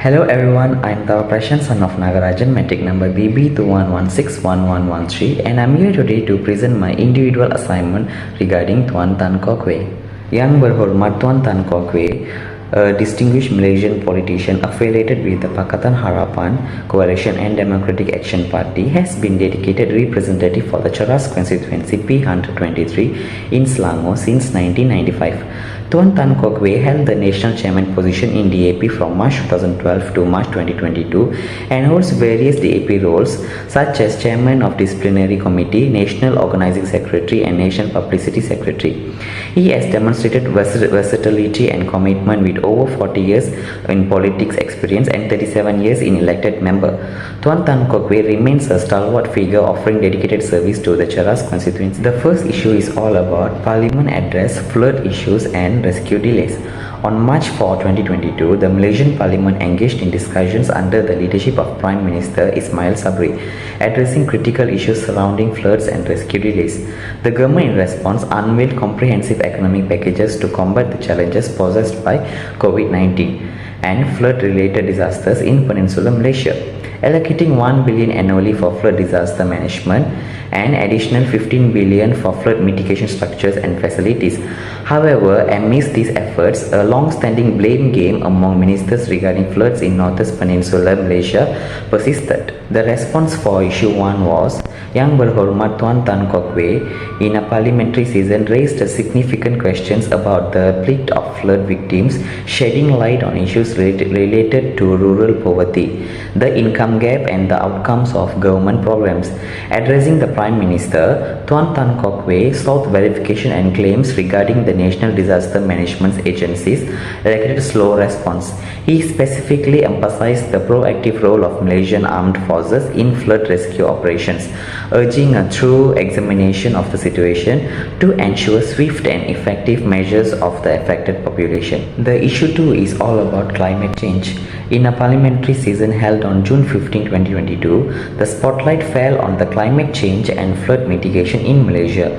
Hello everyone, I am TAVAPRASHAND, son of Nagarajan, metric number BB211611113, and I am here today to present my individual assignment regarding Tuan Tan Kok Wei. Yang berhormat Tuan Tan Kok Wei, a distinguished Malaysian politician affiliated with the Pakatan Harapan Coalition and Democratic Action Party, has been dedicated representative for the Cheras constituency P123 in Selangor since 1995. Tuan Tan Kok Wei held the national chairman position in DAP from March 2012 to March 2022 and holds various DAP roles such as chairman of disciplinary committee, national organizing secretary and national publicity secretary. He has demonstrated versatility and commitment with over 40 years in politics experience and 37 years in elected member. Tuan Tan Kok Wei remains a stalwart figure offering dedicated service to the Cheras constituency. The first issue is all about parliament address, flood issues and rescue delays. On March 4, 2022, the Malaysian Parliament engaged in discussions under the leadership of Prime Minister Ismail Sabri, addressing critical issues surrounding floods and rescue delays. The government in response unveiled comprehensive economic packages to combat the challenges posed by COVID-19 and flood-related disasters in Peninsular Malaysia, allocating 1 billion annually for flood disaster management and additional 15 billion for flood mitigation structures and facilities. However, amidst these efforts, a long-standing blame game among ministers regarding floods in Northeast Peninsular Malaysia persisted. The response for issue 1 was Yang berhormat Tuan Tan Kok Wei in a parliamentary season raised significant questions about the plight of flood victims, shedding light on issues related to rural poverty, the income gap and the outcomes of government programs. Addressing the Prime Minister, Tuan Tan Kok Wei sought verification and claims regarding the National Disaster Management Agency's recorded slow response. He specifically emphasized the proactive role of Malaysian armed forces in flood rescue operations, urging a thorough examination of the situation to ensure swift and effective measures of the affected population. The issue 2 is all about climate change. In a parliamentary season held on June 15, 2022, the spotlight fell on the climate change and flood mitigation in Malaysia.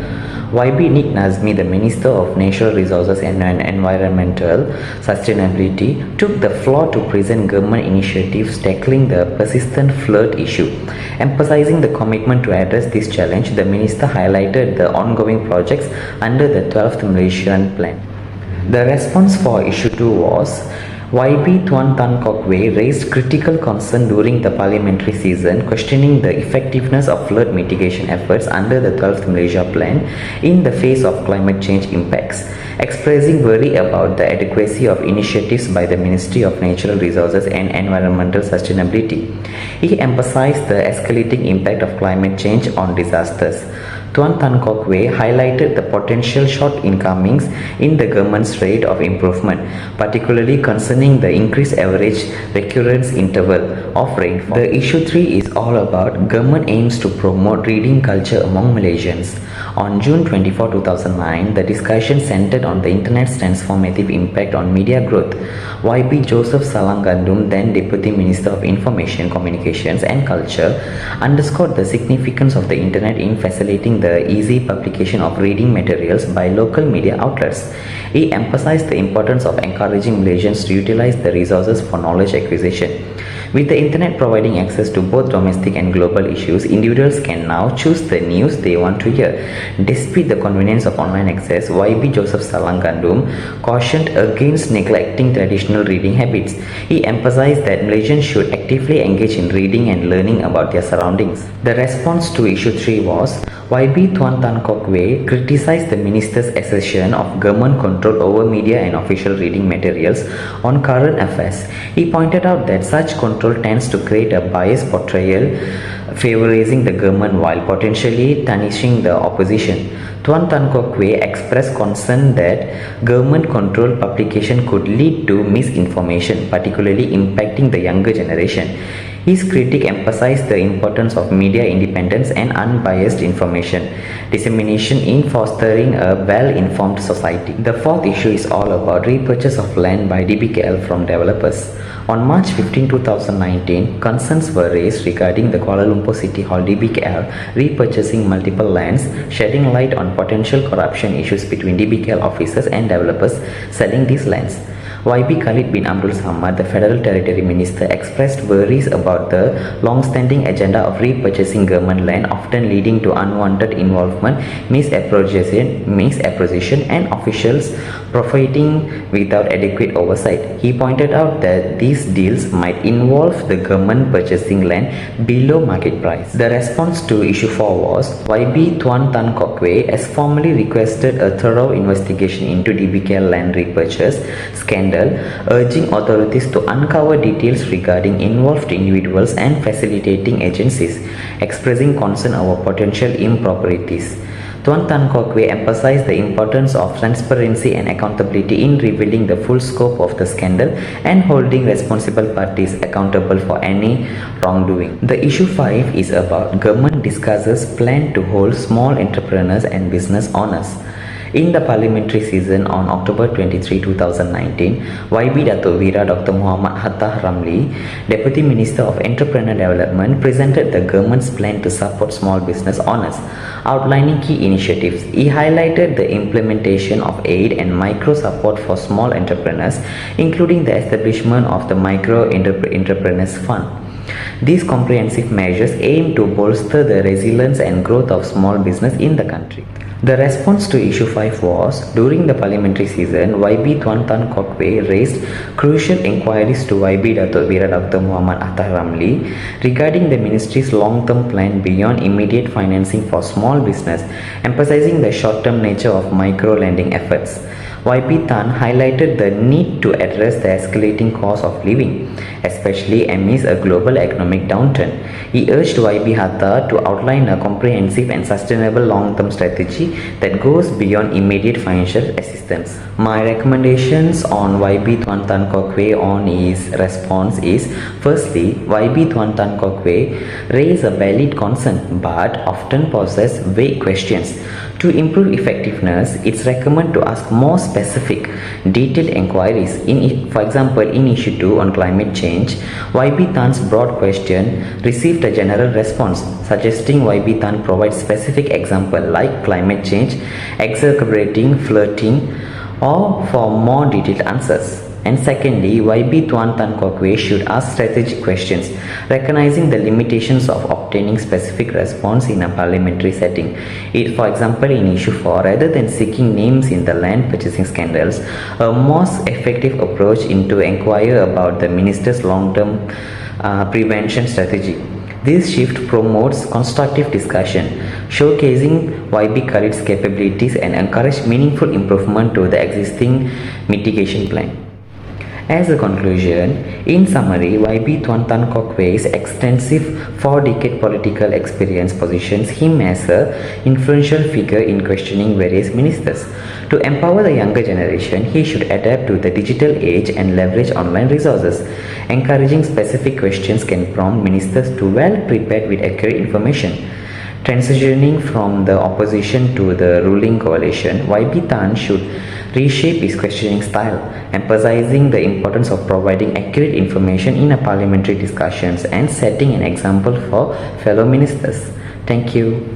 YB Nik Nazmi, the Minister of Natural Resources and Environmental Sustainability, took the floor to present government initiatives tackling the persistent flood issue. Emphasizing the commitment to address this challenge, the Minister highlighted the ongoing projects under the 12th Malaysian Plan. The response for issue 2 was YB Tuan Tan Kok Wei raised critical concern during the parliamentary season, questioning the effectiveness of flood mitigation efforts under the 12th Malaysia Plan in the face of climate change impacts, expressing worry about the adequacy of initiatives by the Ministry of Natural Resources and Environmental Sustainability. He emphasized the escalating impact of climate change on disasters. Tuan Tan Kok Wei highlighted the potential shortcomings in the government's rate of improvement, particularly concerning the increased average recurrence interval of rainfall. The issue 3 is all about government aims to promote reading culture among Malaysians. On June 24, 2009, the discussion centered on the internet's transformative impact on media growth. YB Joseph Salangandum, then Deputy Minister of Information, Communications and Culture, underscored the significance of the internet in facilitating the easy publication of reading materials by local media outlets. He emphasized the importance of encouraging Malaysians to utilize the resources for knowledge acquisition. With the internet providing access to both domestic and global issues, individuals can now choose the news they want to hear. Despite the convenience of online access, YB Joseph Salangandum cautioned against neglecting traditional reading habits. He emphasized that Malaysians should actively engage in reading and learning about their surroundings. The response to issue 3 was YB Tuan Tan Kok Wei criticized the minister's assertion of government control over media and official reading materials on current affairs. He pointed out that such control tends to create a biased portrayal favoring the government while potentially tarnishing the opposition. Tuan Tan Kok Wei expressed concern that government-controlled publication could lead to misinformation, particularly impacting the younger generation. His critique emphasized the importance of media independence and unbiased information dissemination in fostering a well-informed society. The fourth issue is all about repurchase of land by DBKL from developers. On March 15, 2019, concerns were raised regarding the Kuala Lumpur City Hall DBKL repurchasing multiple lands, shedding light on potential corruption issues between DBKL officers and developers selling these lands. YB Khalid bin Abdul Samad, the Federal Territory Minister, expressed worries about the long-standing agenda of repurchasing government land, often leading to unwanted involvement, misappropriation, and officials profiting without adequate oversight. He pointed out that these deals might involve the government purchasing land below market price. The response to issue 4 was YB Tuan Tan Kok Wei has formally requested a thorough investigation into DBK land repurchase scandal, urging authorities to uncover details regarding involved individuals and facilitating agencies, expressing concern over potential improprieties. Tuan Tan Kok Wei emphasized the importance of transparency and accountability in revealing the full scope of the scandal and holding responsible parties accountable for any wrongdoing. The issue 5 is about government discusses plan to hold small entrepreneurs and business owners. In the parliamentary season on October 23, 2019, YB Datuk Wira Dr. Muhammad Hatta Ramli, Deputy Minister of Entrepreneur Development, presented the government's plan to support small business owners, outlining key initiatives. He highlighted the implementation of aid and micro support for small entrepreneurs, including the establishment of the Micro Entrepreneurs Fund. These comprehensive measures aim to bolster the resilience and growth of small business in the country. The response to issue 5 was, during the parliamentary season, YB Tuan Tan Kok Wei raised crucial inquiries to YB Datuk Wira Dr. Muhammad Atta Ramli regarding the ministry's long-term plan beyond immediate financing for small business, emphasizing the short-term nature of micro-lending efforts. YB Tan highlighted the need to address the escalating cost of living, especially amidst a global economic downturn. He urged YB Hatta to outline a comprehensive and sustainable long-term strategy that goes beyond immediate financial assistance. My recommendations on YB Tuan Tan Kok Wei on his response is, firstly, YB Tuan Tan Kok Wei raised a valid concern but often poses vague questions. To improve effectiveness, it's recommended to ask more specific, detailed inquiries. For example, in issue 2 on climate change, YB Tan's broad question received a general response, suggesting YB Tan provide specific example like climate change, exacerbating flooding, or for more detailed answers. And secondly, YB Tuan Tan Kok Wei should ask strategic questions, recognizing the limitations of obtaining specific response in a parliamentary setting. For example, in issue 4, rather than seeking names in the land purchasing scandals, a more effective approach is to inquire about the minister's long-term prevention strategy. This shift promotes constructive discussion, showcasing YB Khalid's capabilities and encourage meaningful improvement to the existing mitigation plan. As a conclusion, in summary, YB Tuan Tan Kok Wei's extensive 4-decade political experience positions him as an influential figure in questioning various ministers. To empower the younger generation, he should adapt to the digital age and leverage online resources. Encouraging specific questions can prompt ministers to well prepared with accurate information. Transitioning from the opposition to the ruling coalition, YB Tan should reshape his questioning style, emphasizing the importance of providing accurate information in a parliamentary discussions and setting an example for fellow ministers. Thank you.